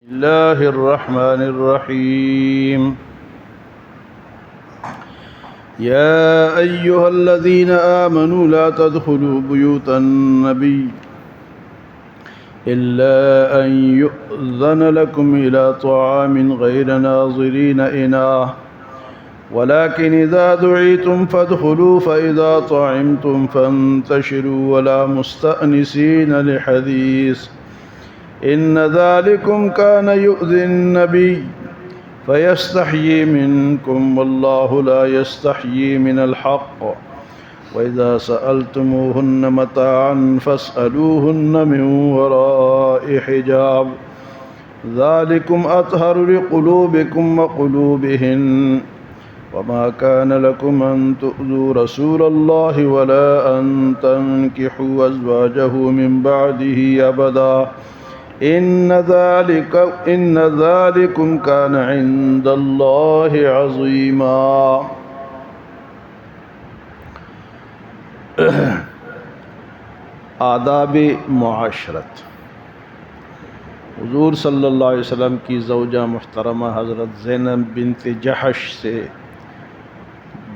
الله الرحمن الرحيم يا أيها الذين آمنوا لا تدخلوا بيوت النبي إلا أن يؤذن لكم إلى طعام غير ناظرين إناه ولكن إذا دعيتم فادخلوا فإذا طعمتم فانتشروا ولا مستأنسين لحديث إن ذلكم كان يؤذي النبي فيستحيي منكم والله لا يستحيي من الحق وإذا سألتموهن متاعا فاسألوهن من وراء حجاب ذلكم أطهر لقلوبكم وقلوبهن وما كان لكم أن تؤذوا رسول الله ولا أن تنكحوا أزواجه من بعده أبدا إن ذلكم كان عند الله عظيما. آداب معاشرت. حضور صلی اللہ علیہ وسلم کی زوجہ محترمہ حضرت زینب بنت جحش سے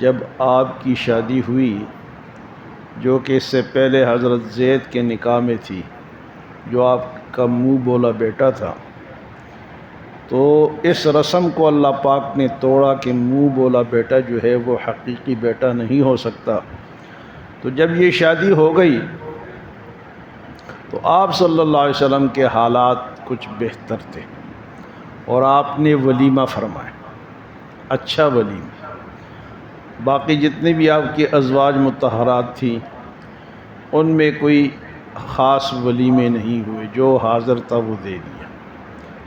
جب آپ کی شادی ہوئی، جو کہ اس سے پہلے حضرت زید کے نکاح میں تھی، جو آپ کا منہ بولا بیٹا تھا، تو اس رسم کو اللہ پاک نے توڑا کہ منہ بولا بیٹا جو ہے وہ حقیقی بیٹا نہیں ہو سکتا۔ تو جب یہ شادی ہو گئی تو آپ صلی اللہ علیہ وسلم کے حالات کچھ بہتر تھے اور آپ نے ولیمہ فرمایا، اچھا ولیمہ۔ باقی جتنے بھی آپ کی ازواج مطہرات تھیں ان میں کوئی خاص ولیمے نہیں ہوئے، جو حاضر تھا وہ دے دیا۔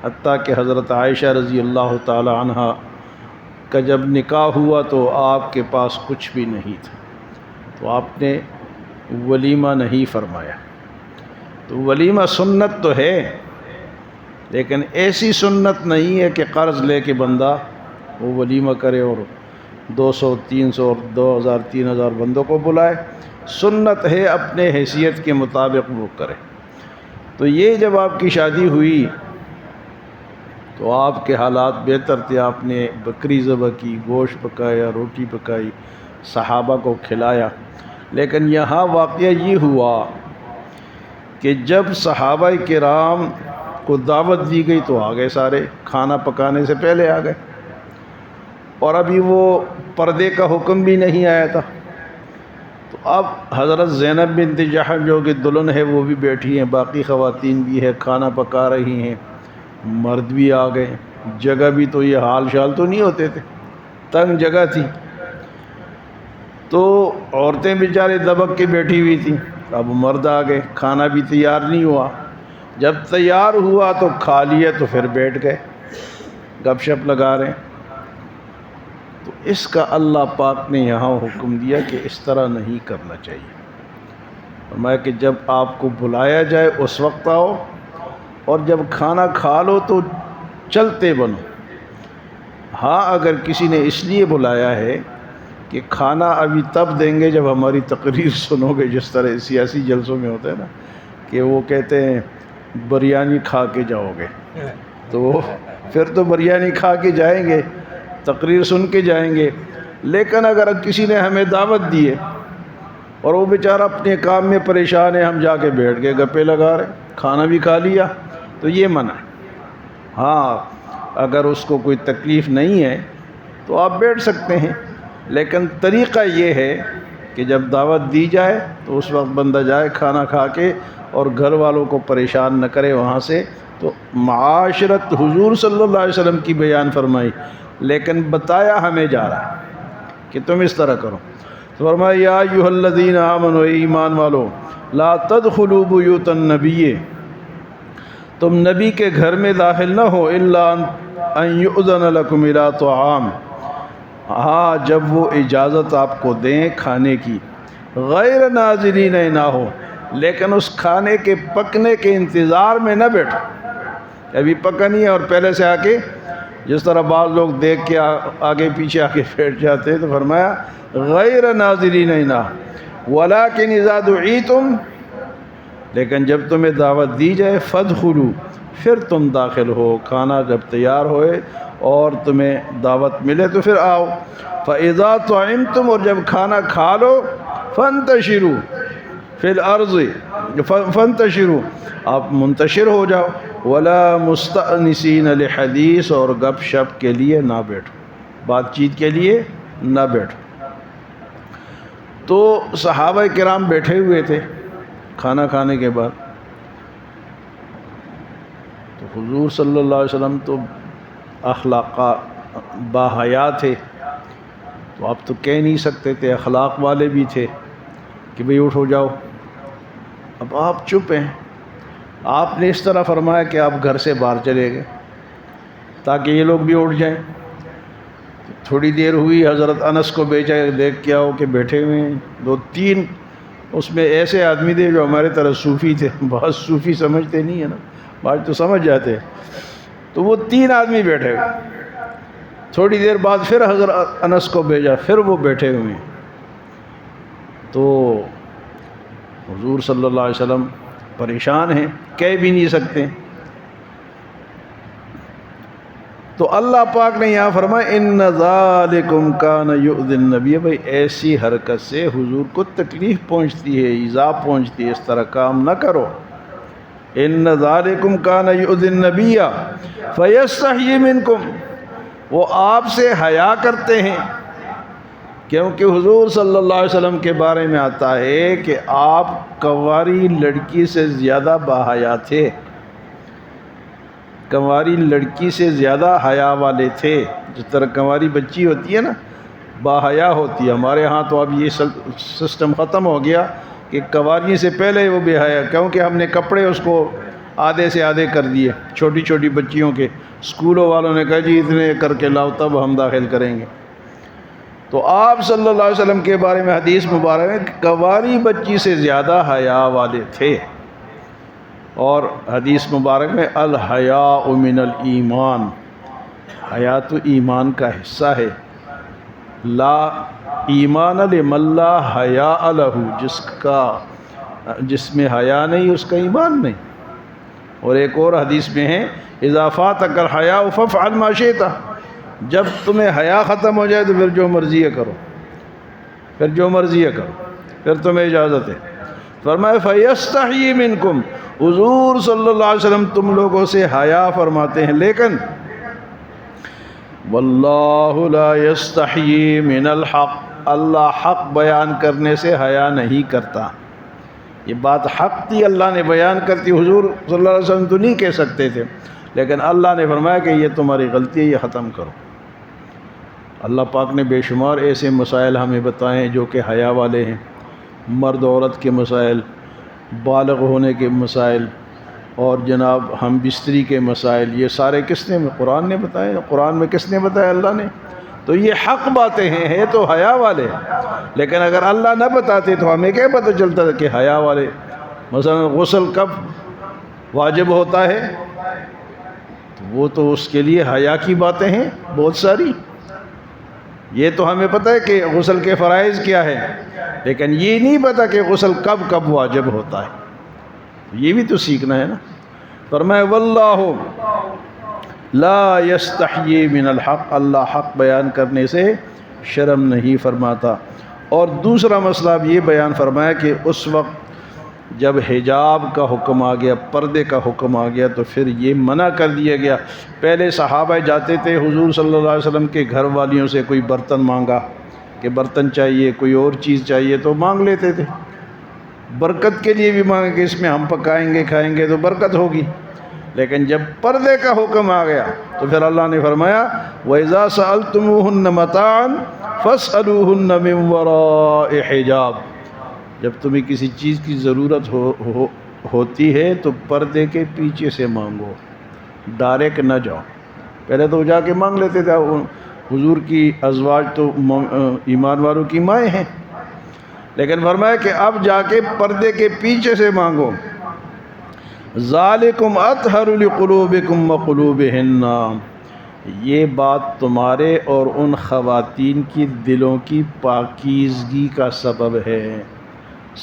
حتیٰ کہ حضرت عائشہ رضی اللہ تعالی عنہ کا جب نکاح ہوا تو آپ کے پاس کچھ بھی نہیں تھا، تو آپ نے ولیمہ نہیں فرمایا۔ تو ولیمہ سنت تو ہے، لیکن ایسی سنت نہیں ہے کہ قرض لے کے بندہ وہ ولیمہ کرے اور 200 300 اور 2000 3000 بندوں کو بلائے۔ سنت ہے اپنے حیثیت کے مطابق وہ کرے۔ تو یہ جب آپ کی شادی ہوئی تو آپ کے حالات بہتر تھے، آپ نے بکری ذبح کی، گوشت پکایا، روٹی پکائی، صحابہ کو کھلایا۔ لیکن یہاں واقعہ یہ ہوا کہ جب صحابہ کرام کو دعوت دی گئی تو آ گئے سارے، کھانا پکانے سے پہلے آ گئے، اور ابھی وہ پردے کا حکم بھی نہیں آیا تھا۔ تو اب حضرت زینب بنت جحش جو کہ دلہن ہے وہ بھی بیٹھی ہیں، باقی خواتین بھی ہے، کھانا پکا رہی ہیں، مرد بھی آ گئے۔ جگہ بھی تو یہ حال شال تو نہیں ہوتے تھے، تنگ جگہ تھی، تو عورتیں بیچارے دبک کے بیٹھی ہوئی تھیں۔ اب مرد آ گئے، کھانا بھی تیار نہیں ہوا۔ جب تیار ہوا تو کھا لیا تو پھر بیٹھ گئے، گپ شپ لگا رہے ہیں۔ تو اس کا اللہ پاک نے یہاں حکم دیا کہ اس طرح نہیں کرنا چاہیے۔ فرمایا کہ جب آپ کو بلایا جائے اس وقت آؤ، اور جب کھانا کھا لو تو چلتے بنو۔ ہاں اگر کسی نے اس لیے بلایا ہے کہ کھانا ابھی تب دیں گے جب ہماری تقریر سنو گے، جس طرح سیاسی جلسوں میں ہوتا ہے نا کہ وہ کہتے ہیں بریانی کھا کے جاؤ گے، تو پھر تو بریانی کھا کے جائیں گے، تقریر سن کے جائیں گے۔ لیکن اگر کسی نے ہمیں دعوت دی ہے اور وہ بیچارہ اپنے کام میں پریشان ہے، ہم جا کے بیٹھ گئے گپے لگا رہے، کھانا بھی کھا لیا، تو یہ منع ہے۔ ہاں اگر اس کو کوئی تکلیف نہیں ہے تو آپ بیٹھ سکتے ہیں، لیکن طریقہ یہ ہے کہ جب دعوت دی جائے تو اس وقت بندہ جائے کھانا کھا کے، اور گھر والوں کو پریشان نہ کرے وہاں سے۔ تو معاشرت حضور صلی اللہ علیہ وسلم کی بیان فرمائی، لیکن بتایا ہمیں جا رہا ہے کہ تم اس طرح کرو۔ تو فرمایا یا ایھا الذین آمنوا، ایمان والو، لا تدخلوا بیوت النبی، تم نبی کے گھر میں داخل نہ ہو، الا ان یؤذن لکم الی طعام، ہاں جب وہ اجازت آپ کو دیں کھانے کی، غیر ناظرین اناہ، لیکن اس کھانے کے پکنے کے انتظار میں نہ بیٹھو۔ ابھی پکا نہیں ہے اور پہلے سے آ کے، جس طرح بعض لوگ دیکھ کے آگے پیچھے آ کے بیٹھ جاتے ہیں، تو فرمایا غیر ناظرین اناہ ولکن اذا دعیتم، لیکن جب تمہیں دعوت دی جائے فادخلوا، پھر تم داخل ہو، کھانا جب تیار ہوئے اور تمہیں دعوت ملے تو پھر آؤ۔ فَإِذَا طَعِمْتُمْ، اور جب کھانا کھا لو، فَانْتَشِرُوا فِي الْأَرْضِ، فَانْتَشِرُوا، آپ منتشر ہو جاؤ، وَلَا مُسْتَأْنِسِينَ لِحَدِيث، اور گپ شپ کے لیے نہ بیٹھو، بات چیت کے لیے نہ بیٹھو۔ تو صحابہ کرام بیٹھے ہوئے تھے کھانا کھانے کے بعد، تو حضور صلی اللہ علیہ وسلم تو اخلاق باحیا تھے، تو آپ تو کہہ نہیں سکتے تھے، اخلاق والے بھی تھے کہ بھئی اٹھو جاؤ۔ اب آپ چپ ہیں، آپ نے اس طرح فرمایا کہ آپ گھر سے باہر چلے گئے تاکہ یہ لوگ بھی اٹھ جائیں۔ تھوڑی دیر ہوئی، حضرت انس کو بھیجا، دیکھ کے آؤ کہ بیٹھے ہوئے ہیں دو تین، اس میں ایسے آدمی تھے جو ہمارے طرح صوفی تھے، بہت صوفی سمجھتے نہیں ہیں نا، بعض تو سمجھ جاتے ہیں، تو وہ 3 آدمی بیٹھے ہوئے۔ تھوڑی دیر بعد پھر حضرت انس کو بھیجا، پھر وہ بیٹھے ہوئے ہیں۔ تو حضور صلی اللہ علیہ وسلم پریشان ہیں، کہہ بھی نہیں سکتے۔ تو اللہ پاک نے یہاں فرمایا ان ذالکم کان یؤذی النبی، بھائی ایسی حرکت سے حضور کو تکلیف پہنچتی ہے، ایذا پہنچتی ہے، اس طرح کام نہ کرو۔ ان ذالکم کان یؤذی النبی فیستحیی منکم، وہ آپ سے حیا کرتے ہیں، کیونکہ حضور صلی اللہ علیہ وسلم کے بارے میں آتا ہے کہ آپ کنواری لڑکی سے زیادہ باحیا تھے، کنواری لڑکی سے زیادہ حیا والے تھے۔ جس طرح کنواری بچی ہوتی ہے نا، باحیا ہوتی ہے، ہمارے ہاں تو اب یہ سسٹم ختم ہو گیا کہ کنواری سے پہلے وہ بے حیا، کیونکہ ہم نے کپڑے اس کو آدھے سے آدھے کر دیے، چھوٹی چھوٹی بچیوں کے، اسکولوں والوں نے کہا جی اتنے کر کے لاؤ تب ہم داخل کریں گے۔ تو آپ صلی اللہ علیہ وسلم کے بارے میں حدیث مبارک میں کنواری بچی سے زیادہ حیا والے تھے، اور حدیث مبارک میں الحیاء من الایمان، حیا تو ایمان کا حصہ ہے، لا ایمان لمن لا حیاء لہ، جس میں حیا نہیں اس کا ایمان نہیں۔ اور ایک اور حدیث میں ہے اذا فاتک الحیاء فافعل ما شئت، جب تمہیں حیا ختم ہو جائے تو پھر جو مرضی ہے کرو، پھر جو مرضی ہے کرو، پھر تمہیں اجازت ہے۔ فرمایا فیستحیی منکم، حضور صلی اللہ علیہ وسلم تم لوگوں سے حیا فرماتے ہیں، لیکن واللہ لا یستحیی من الحق، اللہ حق بیان کرنے سے حیا نہیں کرتا۔ یہ بات حق تھی، اللہ نے بیان کرتی، حضور صلی اللہ علیہ وسلم تو نہیں کہہ سکتے تھے، لیکن اللہ نے فرمایا کہ یہ تمہاری غلطی ہے، یہ ختم کرو۔ اللہ پاک نے بے شمار ایسے مسائل ہمیں بتائے ہیں جو کہ حیا والے ہیں، مرد عورت کے مسائل، بالغ ہونے کے مسائل، اور جناب ہم بستری کے مسائل، یہ سارے کس نے؟ قرآن نے بتائے۔ قرآن میں کس نے بتایا؟ اللہ نے۔ تو یہ حق باتیں ہیں تو حیا والے، لیکن اگر اللہ نہ بتاتے تو ہمیں کیا پتہ چلتا کہ حیا والے؟ مثلا غسل کب واجب ہوتا ہے، تو وہ تو اس کے لیے حیا کی باتیں ہیں بہت ساری، یہ تو ہمیں پتہ ہے کہ غسل کے فرائض کیا ہے، لیکن یہ نہیں پتہ کہ غسل کب کب واجب ہوتا ہے، یہ بھی تو سیکھنا ہے نا۔ فرمایا واللہ لا یستحیی من الحق، اللہ حق بیان کرنے سے شرم نہیں فرماتا۔ اور دوسرا مسئلہ اب یہ بیان فرمایا کہ اس وقت جب حجاب کا حکم آ گیا، پردے کا حکم آ گیا، تو پھر یہ منع کر دیا گیا۔ پہلے صحابہ جاتے تھے حضور صلی اللہ علیہ وسلم کے گھر والیوں سے، کوئی برتن مانگا کہ برتن چاہیے، کوئی اور چیز چاہیے تو مانگ لیتے تھے، برکت کے لیے بھی مانگے کہ اس میں ہم پکائیں گے کھائیں گے تو برکت ہوگی۔ لیکن جب پردے کا حکم آ گیا تو پھر اللہ نے فرمایا وَإِذَا سَأَلْتُمُوهُنَّ مَتَاعًا فَاسْأَلُوهُنَّ مِنْ وَرَاءِ حِجَابٍ، جب تمہیں کسی چیز کی ضرورت ہوتی ہے تو پردے کے پیچھے سے مانگو، ڈائریکٹ نہ جاؤ۔ پہلے تو جا کے مانگ لیتے تھے، حضور کی ازواج تو ایمان والوں کی مائیں ہیں، لیکن فرمایا کہ اب جا کے پردے کے پیچھے سے مانگو۔ ذالکم اطہر لقلوبکم وقلوبہن، یہ بات تمہارے اور ان خواتین کی دلوں کی پاکیزگی کا سبب ہے۔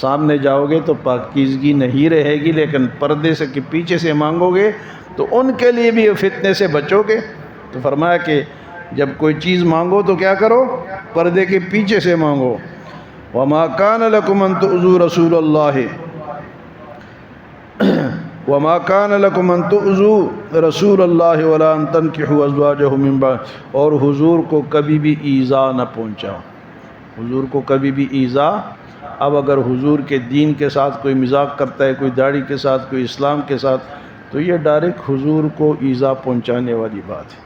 سامنے جاؤ گے تو پاکیزگی نہیں رہے گی، لیکن پردے سے کے پیچھے سے مانگو گے تو ان کے لیے بھی فتنے سے بچو گے۔ تو فرمایا کہ جب کوئی چیز مانگو تو کیا کرو، پردے کے پیچھے سے مانگو۔ وما كان لكم ان تؤذوا رسول الله وما كان لكم ان تؤذوا رسول الله ولا ان تنكحوا ازواجه من بعد، اور حضور کو کبھی بھی ایذا نہ پہنچاؤ، حضور کو کبھی بھی ایذا۔ اب اگر حضور کے دین کے ساتھ کوئی مذاق کرتا ہے، کوئی داڑھی کے ساتھ، کوئی اسلام کے ساتھ، تو یہ ڈائریکٹ حضور کو ایذا پہنچانے والی بات ہے۔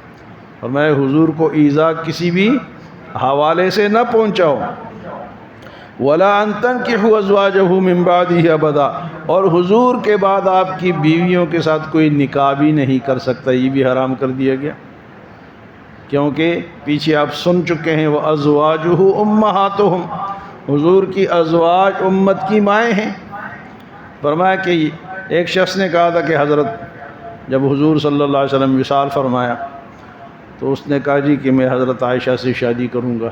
فرمایا حضور کو ایذا کسی بھی حوالے سے نہ پہنچاؤ۔ وَلَا أَن تَنكِحُوا أَزْوَاجَهُ مِن بَعْدِهِ أَبَدًا، اور حضور کے بعد آپ کی بیویوں کے ساتھ کوئی نکاح بھی نہیں کر سکتا، یہ بھی حرام کر دیا گیا، کیونکہ پیچھے آپ سن چکے ہیں وَأَزْوَاجُهُ أُمَّهَاتُهُمْ، حضور کی ازواج امت کی مائیں ہیں۔ فرمایا کہ ایک شخص نے کہا تھا کہ حضرت جب حضور صلی اللہ علیہ وسلم وصال فرمایا تو اس نے کہا جی کہ میں حضرت عائشہ سے شادی کروں گا،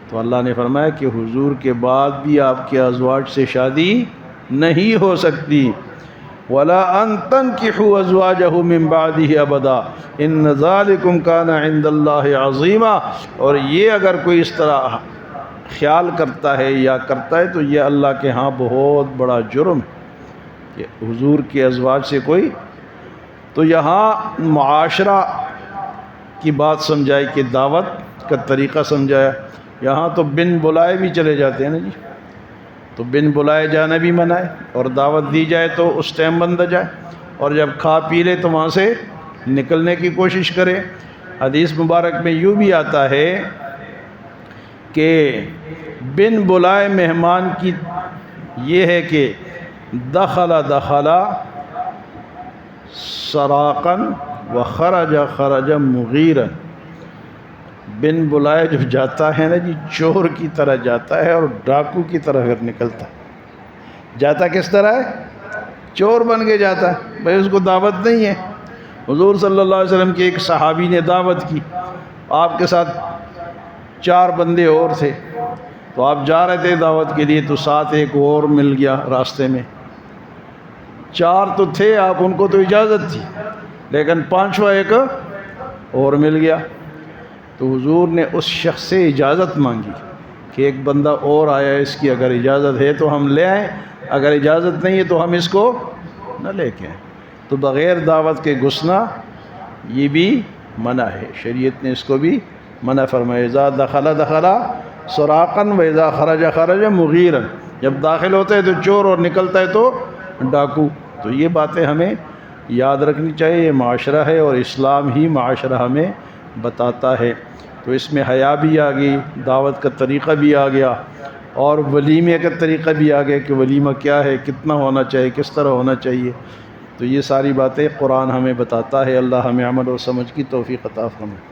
تو اللہ نے فرمایا کہ حضور کے بعد بھی آپ کے ازواج سے شادی نہیں ہو سکتی۔ وَلَا أَن تَنكِحُوا أَزْوَاجَهُ مِن بَعْدِهِ أَبَدًا إِنَّ ذَلِكُمْ كَانَ عِندَ اللَّهِ عَظِيمًا، اور یہ اگر کوئی اس طرح خیال کرتا ہے یا کرتا ہے تو یہ اللہ کے ہاں بہت بڑا جرم ہے کہ حضور کے ازواج سے کوئی۔ تو یہاں معاشرہ کی بات سمجھائی کہ دعوت کا طریقہ سمجھایا، یہاں تو بن بلائے بھی چلے جاتے ہیں نا جی، تو بن بلائے جانا بھی منع ہے، اور دعوت دی جائے تو اس ٹائم بندہ جائے، اور جب کھا پی لے تو وہاں سے نکلنے کی کوشش کرے۔ حدیث مبارک میں یوں بھی آتا ہے کہ بن بلائے مہمان کی یہ ہے کہ دخل سراقاً وخرج خرج مغیراً، بن بلائے جو جاتا ہے نا جی چور کی طرح جاتا ہے اور ڈاکو کی طرح پھر نکلتا ہے۔ جاتا کس طرح ہے؟ چور بن کے جاتا ہے، بھائی اس کو دعوت نہیں ہے۔ حضور صلی اللہ علیہ وسلم کے ایک صحابی نے دعوت کی، آپ کے ساتھ 4 بندے اور تھے، تو آپ جا رہے تھے دعوت کے لیے تو ساتھ ایک اور مل گیا راستے میں۔ 4 تو تھے آپ، ان کو تو اجازت تھی، لیکن 5واں ایک اور مل گیا، تو حضور نے اس شخص سے اجازت مانگی کہ ایک بندہ اور آیا، اس کی اگر اجازت ہے تو ہم لے آئیں، اگر اجازت نہیں ہے تو ہم اس کو نہ لے کے آئیں۔ تو بغیر دعوت کے گھسنا یہ بھی منع ہے، شریعت نے اس کو بھی منع فرمایا۔ اذا دخل سراقاً و اذا خرج خرج مغیراً، جب داخل ہوتا ہے تو چور اور نکلتا ہے تو ڈاکو۔ تو یہ باتیں ہمیں یاد رکھنی چاہیے، یہ معاشرہ ہے اور اسلام ہی معاشرہ ہمیں بتاتا ہے۔ تو اس میں حیا بھی آ گئی، دعوت کا طریقہ بھی آ گیا، اور ولیمے کا طریقہ بھی آ گیا کہ ولیمہ کیا ہے، کتنا ہونا چاہیے، کس طرح ہونا چاہیے۔ تو یہ ساری باتیں قرآن ہمیں بتاتا ہے۔ اللہ ہمیں عمل اور سمجھ کی توفیق عطا فرمائے۔